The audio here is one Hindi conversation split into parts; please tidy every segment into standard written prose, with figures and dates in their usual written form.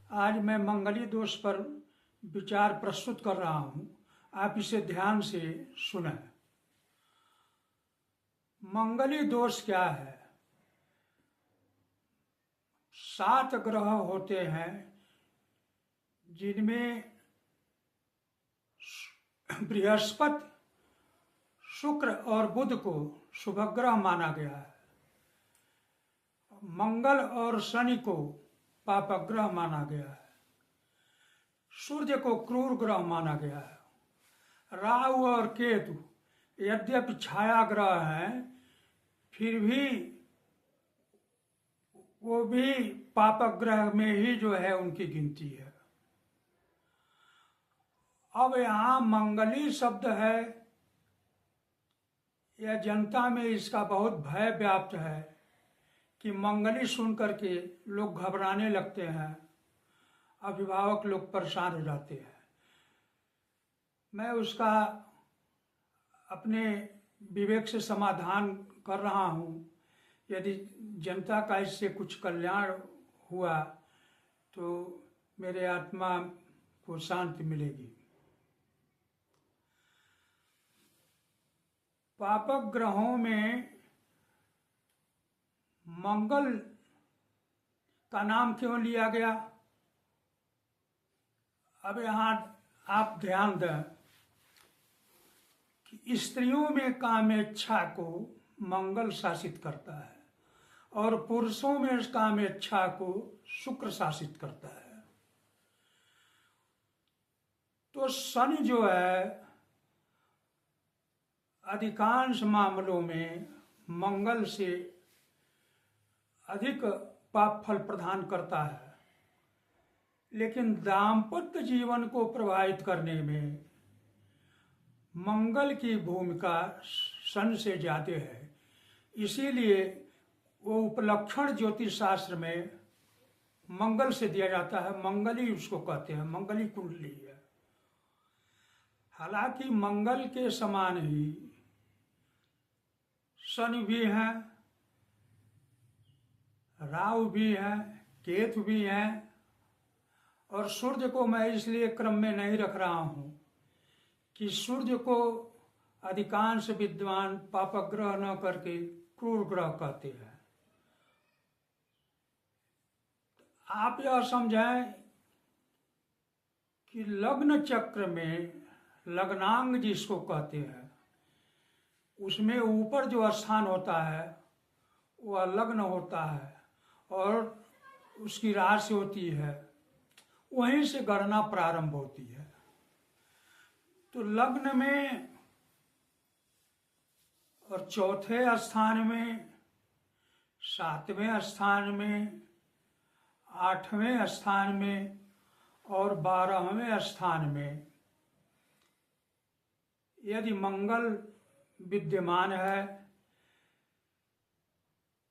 आज मैं मंगली दोष पर विचार प्रस्तुत कर रहा हूं। आप इसे ध्यान से सुनें। मंगली दोष क्या है? 7 ग्रह होते हैं जिनमें बृहस्पति, शुक्र और बुध को शुभ ग्रह माना गया है। मंगल और शनि को पाप ग्रह माना गया है। सूर्य को क्रूर ग्रह माना गया है। राहु और केतु यद्यपि छाया ग्रह हैं, फिर भी वो भी पाप ग्रह में ही जो है उनकी गिनती है। अब यहाँ मंगली शब्द है, यह जनता में इसका बहुत भय व्याप्त है कि मंगली सुन करके लोग घबराने लगते हैं, अभिभावक लोग परेशान हो जाते हैं। मैं उसका अपने विवेक से समाधान कर रहा हूँ। यदि जनता का इससे कुछ कल्याण हुआ तो मेरे आत्मा को शांति मिलेगी। पापक ग्रहों में मंगल का नाम क्यों लिया गया? अब यहाँ आप ध्यान दें कि स्त्रियों में कामेच्छा को मंगल शासित करता है और पुरुषों में कामेच्छा को शुक्र शासित करता है। तो शनि जो है अधिकांश मामलों में मंगल से अधिक पाप फल प्रदान करता है, लेकिन दाम्पत्य जीवन को प्रभावित करने में मंगल की भूमिका शनि से ज्यादा है। इसीलिए वो उपलक्षण ज्योतिष शास्त्र में मंगल से दिया जाता है। मंगली उसको कहते हैं, मंगली कुंडली है। हालांकि मंगल के समान ही शनि भी हैं, राहु भी हैं, केतु भी हैं, और सूर्य को मैं इसलिए क्रम में नहीं रख रहा हूं कि सूर्य को अधिकांश विद्वान पापग्रह न करके क्रूर ग्रह कहते हैं। आप यह समझें कि लग्न चक्र में लग्नांग जिसको कहते हैं, उसमें ऊपर जो स्थान होता है वह लग्न होता है और उसकी राशि होती है, वहीं से गणना प्रारंभ होती है। तो लग्न में और चौथे स्थान में, 7वें स्थान में, 8वें स्थान में और 12वें स्थान में यदि मंगल विद्यमान है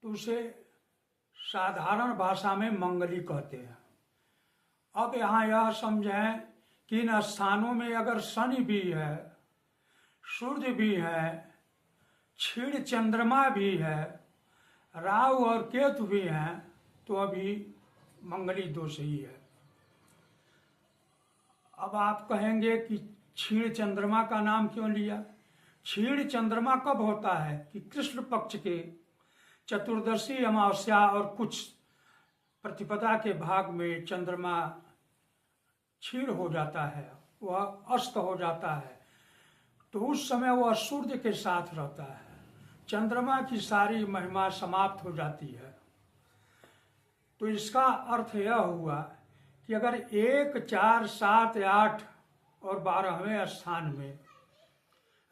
तो उसे साधारण भाषा में मंगली कहते हैं। अब यहाँ यह समझें कि इन स्थानों में अगर शनि भी है, सूर्य भी है, क्षीण चंद्रमा भी है, राहु और केतु भी हैं, तो अभी मंगली दोष ही है। अब आप कहेंगे कि क्षीण चंद्रमा का नाम क्यों लिया? क्षीण चंद्रमा कब होता है कि कृष्ण पक्ष के चतुर्दशी अमावस्या और कुछ प्रतिपदा के भाग में चंद्रमा क्षीण हो जाता है, वह अस्त हो जाता है, तो उस समय वह सूर्य के साथ रहता है। चंद्रमा की सारी महिमा समाप्त हो जाती है। तो इसका अर्थ यह हुआ कि अगर 1, 4, 7, 8 और 12वें स्थान में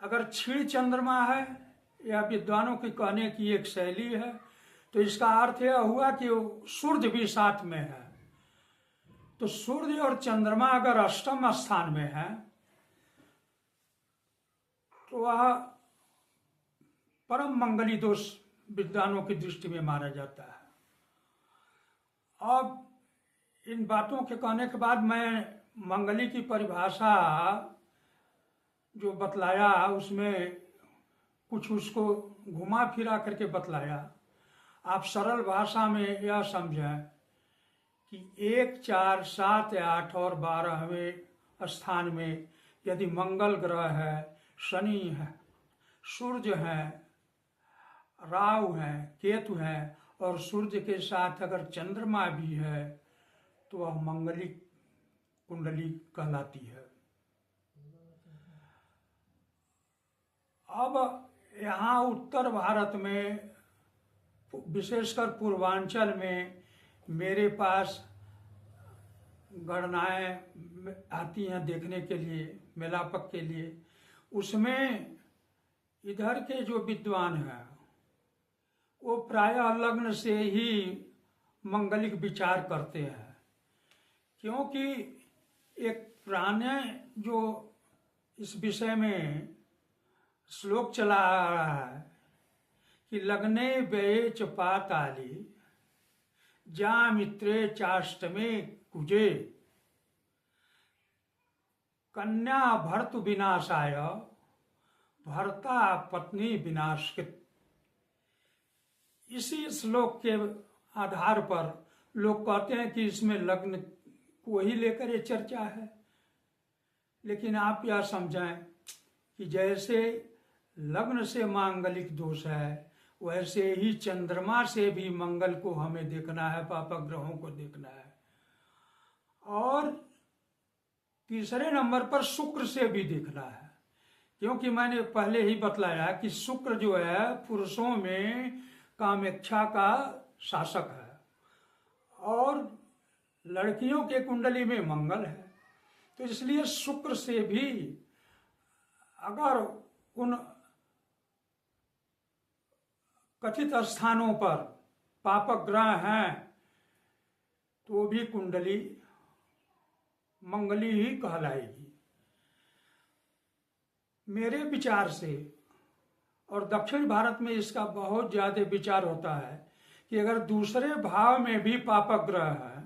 अगर क्षीण चंद्रमा है, यह विद्वानों के कहने की एक शैली है, तो इसका अर्थ यह हुआ कि सूर्य भी साथ में है। तो सूर्य और चंद्रमा अगर अष्टम स्थान में है तो वह परम मंगली दोष विद्वानों की दृष्टि में माना जाता है। अब इन बातों के कहने के बाद मैं मंगली की परिभाषा जो बतलाया उसमें कुछ उसको घुमा फिरा करके बतलाया। आप सरल भाषा में यह समझें कि 1, 4, 7, 8 और 12वें स्थान में यदि मंगल ग्रह है, शनि है, सूर्य है, राहु है, केतु है और सूर्य के साथ अगर चंद्रमा भी है तो वह मंगलिक कुंडली कहलाती है। अब यहाँ उत्तर भारत में विशेषकर पूर्वांचल में मेरे पास गणनाएं आती हैं देखने के लिए, मेलापक के लिए। उसमें इधर के जो विद्वान हैं वो प्रायः लग्न से ही मंगलिक विचार करते हैं, क्योंकि एक पुराने जो इस विषय में श्लोक चला आ रहा है कि लग्ने व्यये च पाताली जा मित्रे चाष्टमे कुजे कन्या भर्तु विनाशाय भर्ता पत्नी विनाशकृत। इसी श्लोक के आधार पर लोग कहते हैं कि इसमें लग्न को ही लेकर ये चर्चा है, लेकिन आप यह समझें कि जैसे लग्न से मांगलिक दोष है वैसे ही चंद्रमा से भी मंगल को हमें देखना है, पापक ग्रहों को देखना है। और तीसरे नंबर पर शुक्र से भी देखना है, क्योंकि मैंने पहले ही बतलाया कि शुक्र जो है पुरुषों में कामेच्छा का शासक है और लड़कियों के कुंडली में मंगल है। तो इसलिए शुक्र से भी अगर उन कथित स्थानों पर पापक ग्रह हैं तो भी कुंडली मंगली ही कहलाएगी। मेरे विचार से, और दक्षिण भारत में इसका बहुत ज्यादा विचार होता है कि अगर दूसरे भाव में भी पापक ग्रह है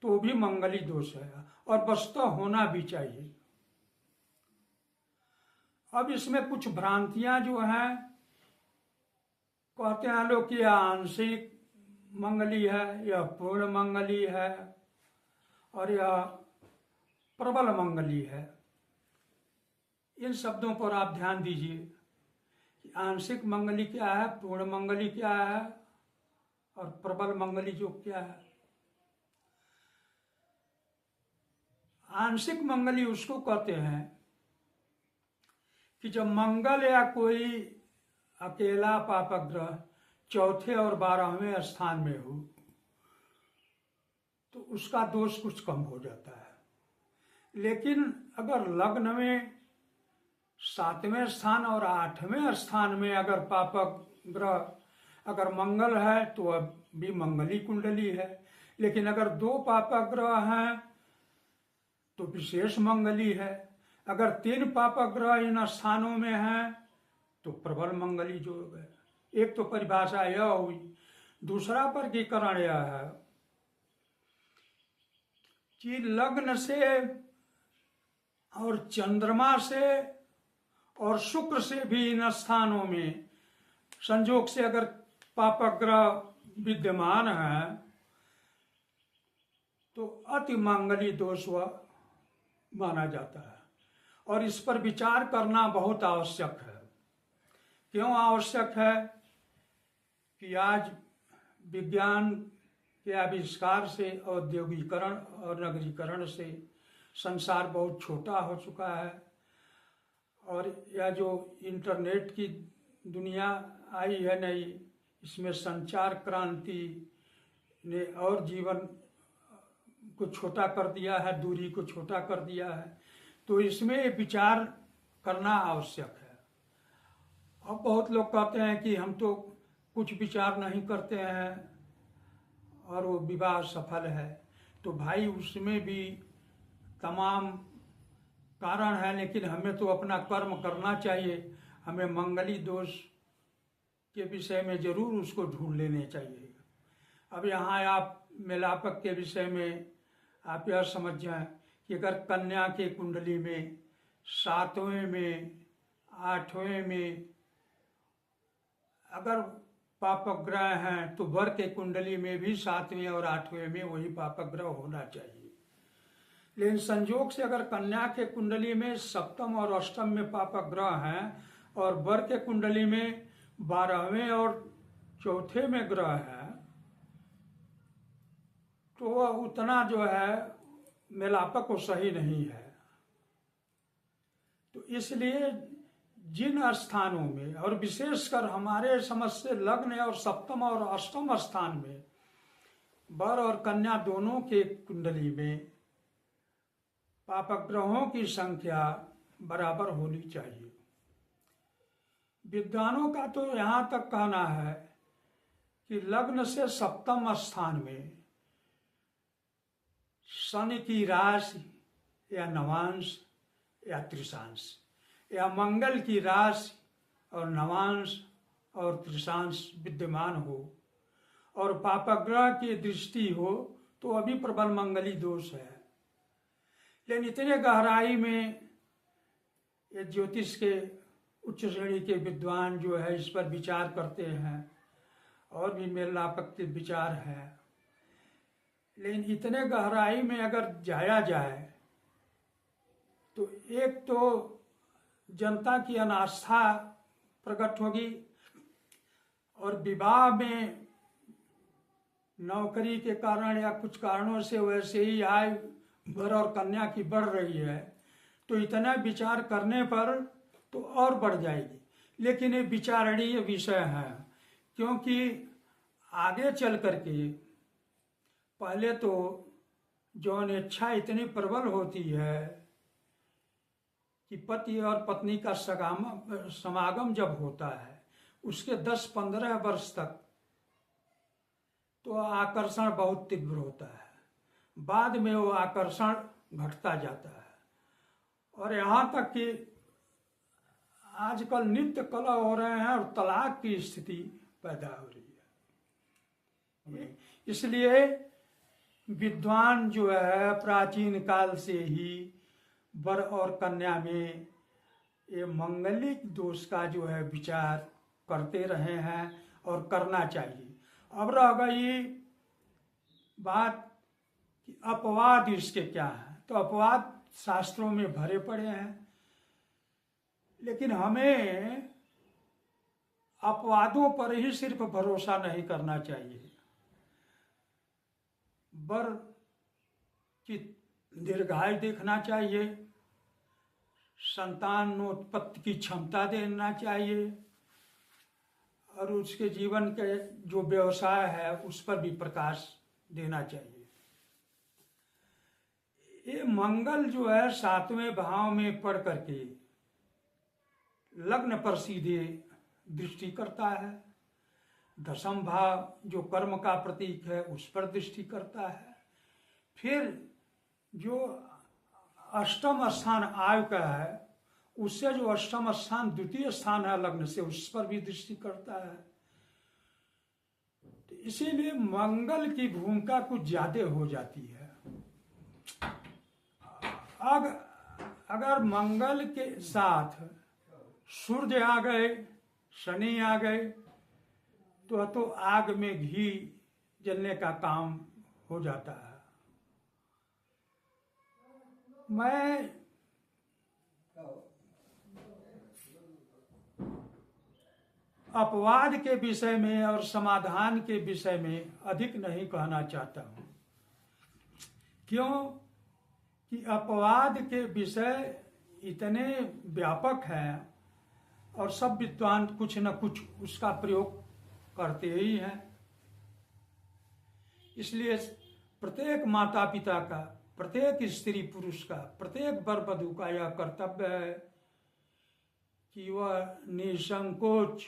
तो भी मंगली दोष है और वस्तुतः होना भी चाहिए। अब इसमें कुछ भ्रांतियां जो हैं, कहते हैं लोग कि यह आंशिक मंगली है, यह पूर्ण मंगली है और यह प्रबल मंगली है। इन शब्दों पर आप ध्यान दीजिए कि आंशिक मंगली क्या है, पूर्ण मंगली क्या है और प्रबल मंगली जो क्या है। आंशिक मंगली उसको कहते हैं कि जब मंगल या कोई अकेला पापक ग्रह चौथे और 12वें स्थान में हो तो उसका दोष कुछ कम हो जाता है। लेकिन अगर लग्न में 7वें स्थान और 8वें स्थान में अगर पापक ग्रह अगर मंगल है तो वह भी मंगली कुंडली है, लेकिन अगर 2 पापक ग्रह हैं तो विशेष मंगली है, अगर 3 पापक ग्रह इन स्थानों में हैं तो प्रबल मंगली जो है। एक तो परिभाषा यह हुई। दूसरा वर्गीकरण यह है कि लग्न से और चंद्रमा से और शुक्र से भी इन स्थानों में संयोग से अगर पापक ग्रह विद्यमान है तो अति मंगली दोष वह माना जाता है। और इस पर विचार करना बहुत आवश्यक है। क्यों आवश्यक है कि आज विज्ञान के आविष्कार से, औद्योगिकरण और नगरीकरण से संसार बहुत छोटा हो चुका है और यह जो इंटरनेट की दुनिया आई है नई, इसमें संचार क्रांति ने और जीवन को छोटा कर दिया है, दूरी को छोटा कर दिया है। तो इसमें विचार करना आवश्यक है। अब बहुत लोग कहते हैं कि हम तो कुछ विचार नहीं करते हैं और वो विवाह सफल है। तो भाई उसमें भी तमाम कारण है, लेकिन हमें तो अपना कर्म करना चाहिए। हमें मंगली दोष के विषय में जरूर उसको ढूंढ लेने चाहिए। अब यहाँ आप मेलापक के विषय में आप यह समझ जाएं कि अगर कन्या के कुंडली में 7वें में 8वें में अगर पापक ग्रह हैं तो वर के कुंडली में भी 7वें और 8वें में वही पापक ग्रह होना चाहिए। लेकिन संयोग से अगर कन्या के कुंडली में सप्तम और अष्टम में पापक ग्रह हैं और वर के कुंडली में 12वें और 4थे में ग्रह है, तो वह उतना जो है मेलापक वो सही नहीं है। तो इसलिए जिन स्थानों में, और विशेषकर हमारे समझ से लग्न और सप्तम और अष्टम स्थान में वर और कन्या दोनों के कुंडली में पापक ग्रहों की संख्या बराबर होनी चाहिए। विद्वानों का तो यहाँ तक कहना है कि लग्न से सप्तम स्थान में शनि की राशि या नवांश या त्रिशांश या मंगल की राशि और नवांश और त्रिशांश विद्यमान हो और पापक ग्रह की दृष्टि हो तो अभी प्रबल मंगली दोष है। लेकिन इतने गहराई में ये ज्योतिष के उच्च श्रेणी के विद्वान जो है इस पर विचार करते हैं और भी मेलापक के विचार है। लेकिन इतने गहराई में अगर जाया जाए तो एक तो जनता की अनास्था प्रकट होगी और विवाह में नौकरी के कारण या कुछ कारणों से वैसे ही आय वर और कन्या की बढ़ रही है तो इतना विचार करने पर तो और बढ़ जाएगी। लेकिन ये विचारणीय विषय है, क्योंकि आगे चल करके पहले तो यौन इच्छा इतनी प्रबल होती है कि पति और पत्नी का समागम जब होता है उसके 10-15 वर्ष तक तो आकर्षण बहुत तीव्र होता है, बाद में वो आकर्षण घटता जाता है। और यहाँ तक कि आजकल नित्य कलह हो रहे हैं और तलाक की स्थिति पैदा हो रही है। इसलिए विद्वान जो है प्राचीन काल से ही वर और कन्या में ये मंगलिक दोष का जो है विचार करते रहे हैं और करना चाहिए। अब रह गई बात कि अपवाद इसके क्या है, तो अपवाद शास्त्रों में भरे पड़े हैं, लेकिन हमें अपवादों पर ही सिर्फ भरोसा नहीं करना चाहिए। वर की दीर्घायु देखना चाहिए, संतानोत्पत्ति की क्षमता देना चाहिए और उसके जीवन के जो व्यवसाय है उस पर भी प्रकाश देना चाहिए। ये मंगल जो है 7वें भाव में पढ़ करके लग्न पर सीधे दृष्टि करता है, 10वां भाव जो कर्म का प्रतीक है उस पर दृष्टि करता है, फिर जो अष्टम स्थान आयु का है उससे जो अष्टम स्थान द्वितीय स्थान है लग्न से उस पर भी दृष्टि करता है। तो इसीलिए मंगल की भूमिका कुछ ज्यादा हो जाती है। अगर मंगल के साथ सूर्य आ गए, शनि आ गए तो आग में घी जलने का काम हो जाता है। मैं अपवाद के विषय में और समाधान के विषय में अधिक नहीं कहना चाहता हूं, क्यों कि अपवाद के विषय इतने व्यापक हैं और सब विद्वान कुछ न कुछ उसका प्रयोग करते ही हैं। इसलिए प्रत्येक माता पिता का, प्रत्येक स्त्री पुरुष का, प्रत्येक वर वधू का यह कर्तव्य है कि वह निसंकोच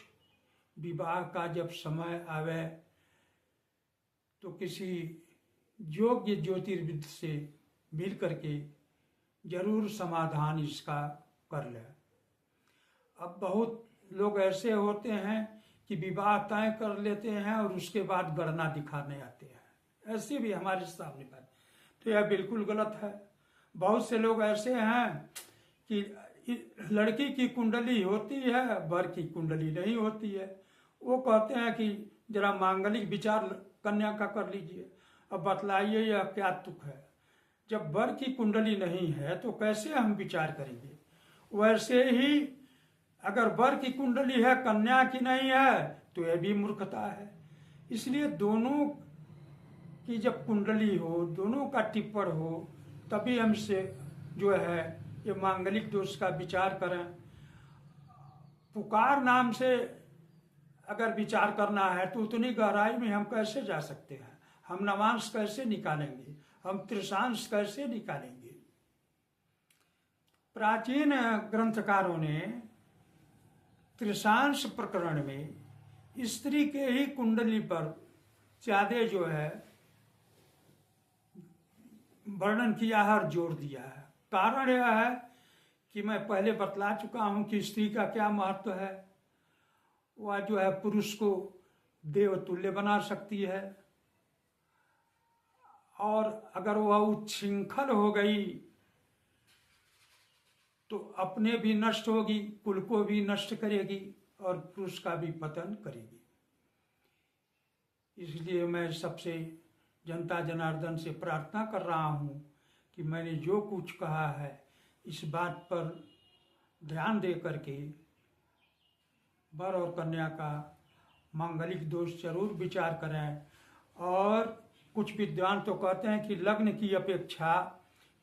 विवाह का जब समय आवे तो किसी योग्य ज्योतिर्विद से मिल करके जरूर समाधान इसका कर ले। अब बहुत लोग ऐसे होते हैं कि विवाह तय कर लेते हैं और उसके बाद गणना दिखाने आते हैं, ऐसे भी हमारे सामने बात, तो यह बिल्कुल गलत है। बहुत से लोग ऐसे हैं कि लड़की की कुंडली होती है, वर की कुंडली नहीं होती है, वो कहते हैं कि जरा मांगलिक विचार कन्या का कर लीजिए, अब बतलाइए यह क्या तुक है। जब वर की कुंडली नहीं है तो कैसे हम विचार करेंगे। वैसे ही अगर वर की कुंडली है कन्या की नहीं है तो यह भी मूर्खता है। इसलिए दोनों की जब कुंडली हो, दोनों का टिप्पण हो, तभी हमसे जो है ये मांगलिक दोष का विचार करें। पुकार नाम से अगर विचार करना है तो उतनी गहराई में हम कैसे जा सकते हैं। हम नवांश कैसे निकालेंगे, हम त्रिशांश कैसे निकालेंगे। प्राचीन ग्रंथकारों ने त्रिशांश प्रकरण में स्त्री के ही कुंडली पर ज्यादा जो है वर्णन किया है और जोर दिया है। कारण यह है कि मैं पहले बतला चुका हूं कि स्त्री का क्या महत्व है। वह जो है पुरुष को देवतुल्य बना सकती है, और अगर वह उच्छृंखल हो गई तो अपने भी नष्ट होगी, कुल को भी नष्ट करेगी और पुरुष का भी पतन करेगी। इसलिए मैं सबसे जनता जनार्दन से प्रार्थना कर रहा हूँ कि मैंने जो कुछ कहा है इस बात पर ध्यान दे करके वर और कन्या का मांगलिक दोष जरूर विचार करें। और कुछ विद्वान तो कहते हैं कि लग्न की अपेक्षा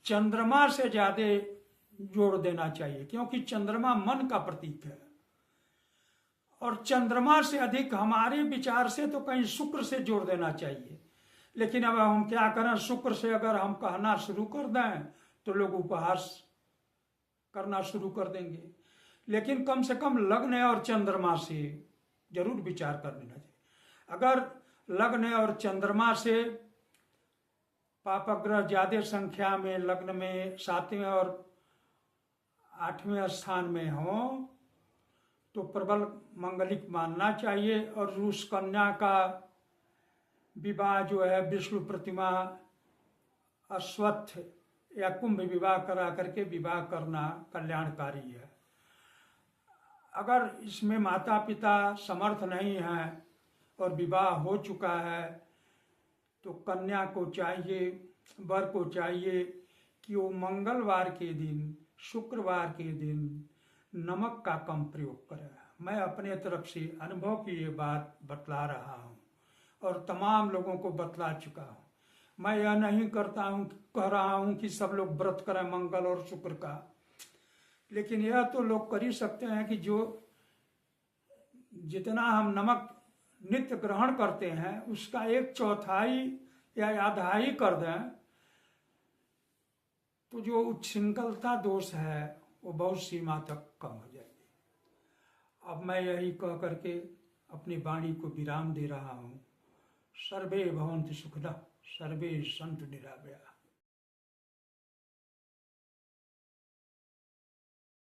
चंद्रमा से ज्यादा जोड़ देना चाहिए, क्योंकि चंद्रमा मन का प्रतीक है और चंद्रमा से अधिक हमारे विचार से तो कहीं शुक्र से जोड़ देना चाहिए। लेकिन अब हम क्या करें, शुक्र से अगर हम कहना शुरू कर दें तो लोग उपहास करना शुरू कर देंगे। लेकिन कम से कम लग्न और चंद्रमा से जरूर विचार कर लेना चाहिए। अगर लग्न और चंद्रमा से पापग्रह ज्यादा संख्या में लग्न में 7वें और 8वें स्थान में हो तो प्रबल मंगलिक मानना चाहिए। और रूस कन्या का विवाह जो है विष्णु प्रतिमा, अश्वत्थ या कुंभ विवाह करा करके विवाह करना कल्याणकारी है। अगर इसमें माता पिता समर्थ नहीं है और विवाह हो चुका है तो कन्या को चाहिए, वर को चाहिए कि वो मंगलवार के दिन, शुक्रवार के दिन नमक का कम प्रयोग करें। मैं अपने तरफ से अनुभव की ये बात बतला रहा हूँ और तमाम लोगों को बतला चुका हूँ। मैं यह नहीं कह रहा हूँ कि सब लोग व्रत करें मंगल और शुक्र का, लेकिन यह तो लोग कर ही सकते हैं कि जो जितना हम नमक नित्य ग्रहण करते हैं उसका 1/4 या आधा कर दें तो जो उच्छृंखलता दोष है वो बहुत सीमा तक कम हो जाएगी। अब मैं यही कह करके अपनी वाणी को विराम दे रहा हूँ। सर्वे भवन्तु सुखिनः, सर्वे सन्तु निरामयाः।